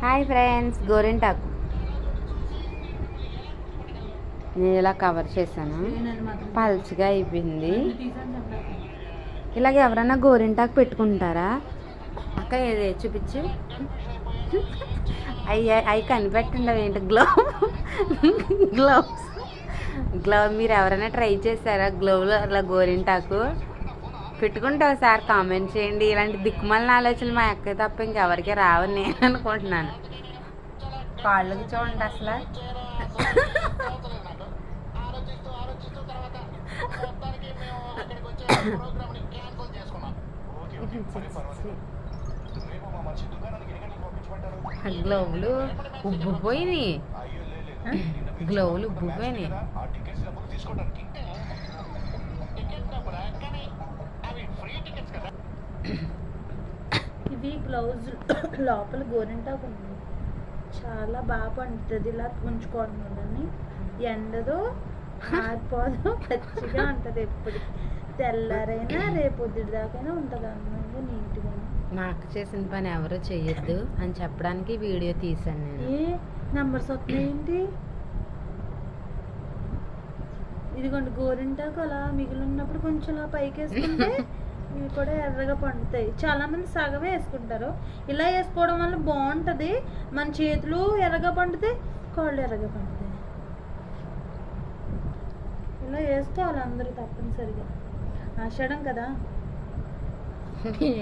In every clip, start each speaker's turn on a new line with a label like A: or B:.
A: Hi friends, గోరింటాకు నేను ఇలా కవర్ చేశాను, పల్చగా అయిపోయింది. ఇలాగ ఎవరైనా గోరింటాకు పెట్టుకుంటారా అక్క? ఏది చూపించు. అవి కనిపెట్టండి ఏంటి. గ్లవ్ మీరు ఎవరైనా ట్రై చేశారా? గ్లవ్లో అలా గోరింటాకు పెట్టుకుంటే ఒకసారి కామెంట్ చేయండి. ఇలాంటి దిక్కుమాలిన ఆలోచనలు మా అక్క తప్ప ఇంకెవరికి రావని నేను అనుకుంటున్నాను. కాళ్ళకి చూడండి అసలు. గ్లౌలు ఉబ్బిపోయినాయి, గ్లౌలు ఉబ్బిపోయినాయి.
B: ఇవి గ్లౌజ్ లోపల గోరింటాకు ఉంది, చాలా బాగా పండుతుంది. ఇలా ఉంచుకోవడం వల్లని ఎండదో ఆరిపోదు, పచ్చిగా ఉంటుంది. ఎప్పుడు తెల్లారైనా రేపు పొద్దుటి దాకైనా ఉంటుంది అందంగా నీట్గా.
A: నాకు చేసిన పని ఎవరు చెయ్యొద్దు అని చెప్పడానికి వీడియో తీసాను నేను.
B: ఏ నెంబర్స్ వస్తున్నాయేంటి? ఇదిగోండి గోరింటాకు అలా మిగిలి ఉన్నప్పుడు కొంచెం అలా పైకి వేసుకుంటే ఇవి కూడా ఎర్రగా పండుతాయి. చాలా మంది సగమే వేసుకుంటారు. ఇలా వేసుకోవడం వల్ల బాగుంటుంది. మన చేతులు ఎర్రగా పండుతాయి, కాళ్ళు ఎర్రగా పండుతాయి. ఇలా వేసుకోవాలి అందరూ తప్పనిసరిగా. ఆషాఢం కదా.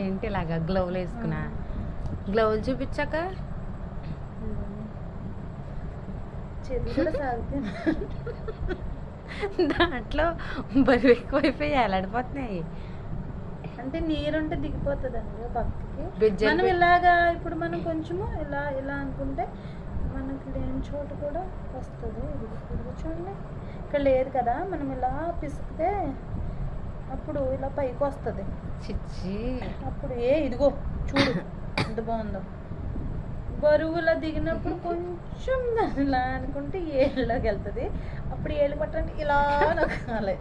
A: ఏంటి ఇలాగా గ్లౌలు వేసుకున్నా? గ్లౌలు చూపించాక
B: చేతులు కూడా సాగుతాయి.
A: దాంట్లో బరువు ఎక్కువైపోయి ఎలాడిపోతున్నాయి.
B: అంటే నీరుంటే దిగిపోతుంది అండి పక్కకి.
A: బిజ్జలు
B: మనం ఇలాగా ఇప్పుడు మనం కొంచెము ఇలా ఇలా అనుకుంటే మనకి లేని చోటు కూడా వస్తుంది. ఇది చూడండి, ఇక్కడ లేదు కదా, మనం ఇలా పిసికితే అప్పుడు ఇలా పైకి వస్తుంది.
A: చిచ్చి,
B: అప్పుడు ఇదిగో చూడు ఎంత బాగుందో. బరువులా దిగినప్పుడు కొంచెం ఇలా అనుకుంటే ఏళ్ళలోకి వెళ్తుంది. అప్పుడు ఏళ్ళు పట్టండి ఇలా నొక్కాలి.